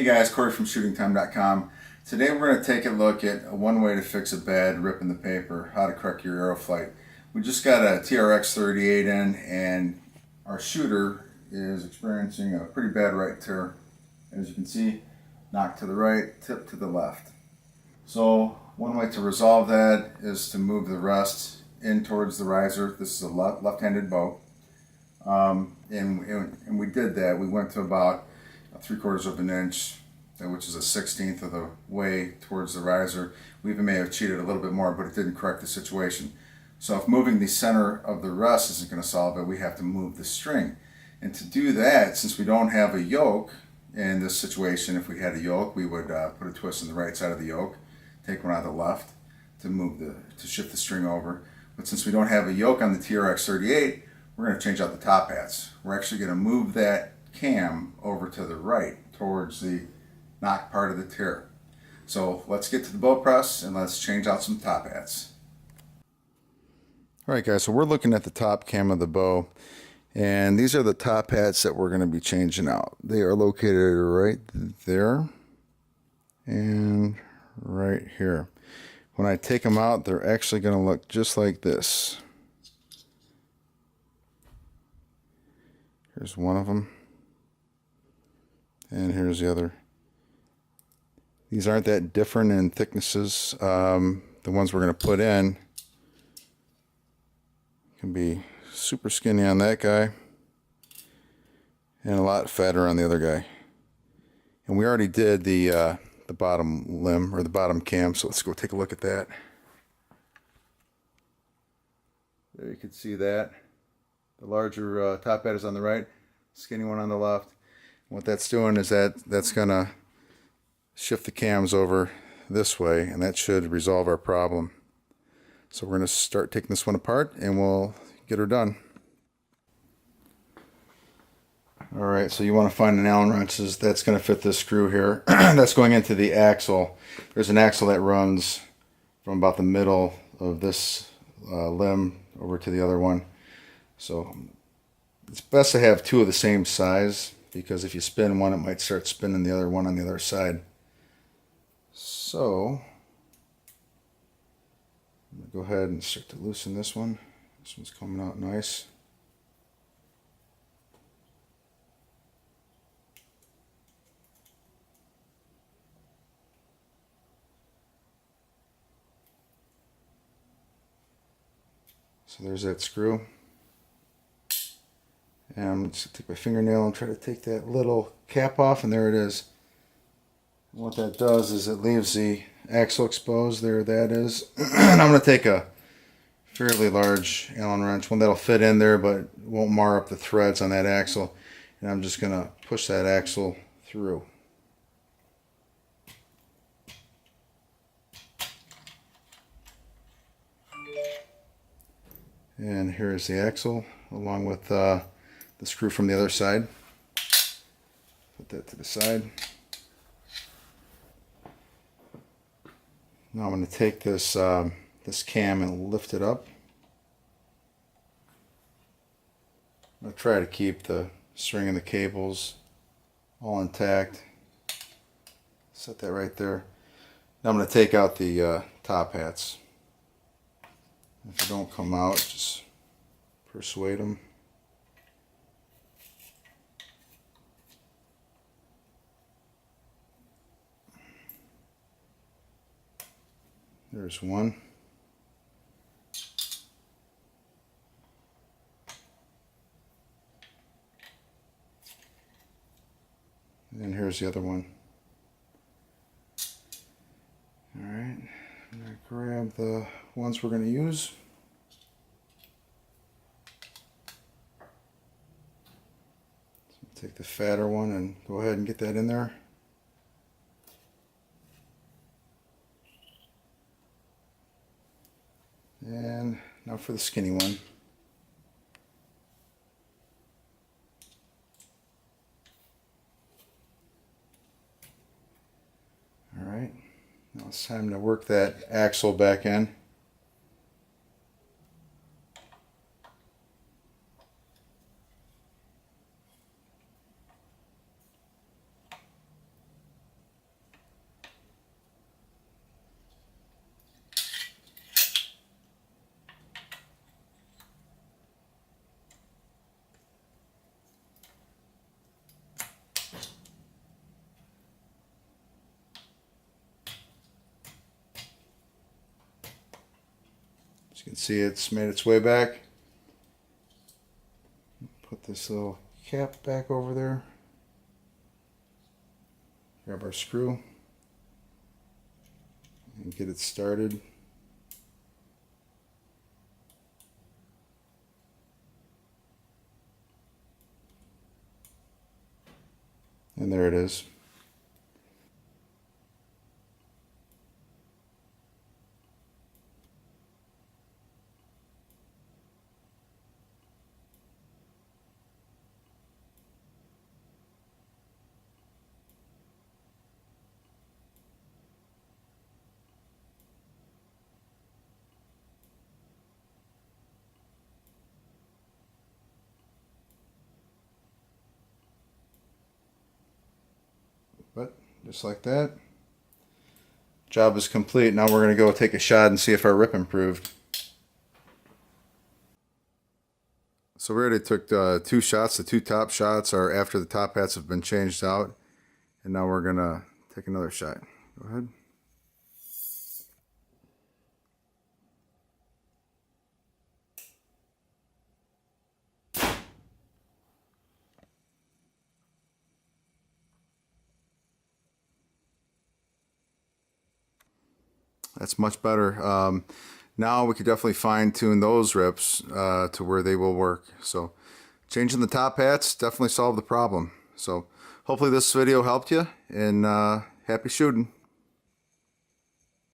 Hey guys, Corey from shootingtime.com. Today we're going to take a look at one way to fix a bad rip in the paper, how to correct your arrow flight. We just got a TRX 38 in and our shooter is experiencing a pretty bad right tear. As you can see, knock to the right, tip to the left. So one way to resolve that is to move the rest in towards the riser. This is a left-handed bow. And we did that. We went to about 3/4 of an inch, which is a 1/16 of the way towards the riser. We even may have cheated a little bit more, but it didn't correct the situation. So if moving the center of the rest isn't going to solve it, we have to move the string. And to do that, since we don't have a yoke in this situation, if we had a yoke, we would put a twist on the right side of the yoke, take one on the left to shift the string over. But since we don't have a yoke on the TRX 38, we're going to change out the top hats. We're actually going to move that cam over to the right towards the knock part of the tear. So let's get to the bow press and let's change out some top hats. Alright guys, so we're looking at the top cam of the bow, and these are the top hats that we're going to be changing out. They are located right there and right here. When I take them out, they're actually going to look just like this. Here's one of them. And here's the other. These aren't that different in thicknesses. The ones we're going to put in can be super skinny on that guy and a lot fatter on the other guy. And we already did the bottom limb, or the bottom cam, so let's go take a look at that. There you can see that. The larger top hat is on the right, skinny one on the left. What that's doing is that's going to shift the cams over this way, and that should resolve our problem. So we're going to start taking this one apart and we'll get her done. Alright, so you want to find an Allen wrench that's going to fit this screw here. That's going into the axle. There's an axle that runs from about the middle of this limb over to the other one. So it's best to have two of the same size, because if you spin one, it might start spinning the other one on the other side. So I'm going to go ahead and start to loosen this one. This one's coming out nice. So there's that screw. And I'm just going to take my fingernail and try to take that little cap off, and there it is. And what that does is it leaves the axle exposed. There that is. And I'm going to take a fairly large Allen wrench, one that'll fit in there but won't mar up the threads on that axle. And I'm just going to push that axle through. And here is the axle along with the screw from the other side. Put that to the side. Now I'm going to take this this cam and lift it up. I'm going to try to keep the string and the cables all intact. Set that right there. Now I'm going to take out the top hats. If they don't come out, just persuade them. There's one. And here's the other one. Alright, I'm going to grab the ones we're going to use. So take the fatter one and go ahead and get that in there. And now for the skinny one. Alright, now it's time to work that axle back in. you can see, it's made its way back. Put this little cap back over there. Grab our screw and get it started. And there it is. But just like that, job is complete. Now we're going to go take a shot and see if our rip improved. So we already took 2 shots. The 2 top shots are after the top hats have been changed out. And now we're going to take another shot. Go ahead. That's much better. Now we could definitely fine-tune those rips to where they will work. So changing the top hats definitely solved the problem. So hopefully this video helped you, and happy shooting.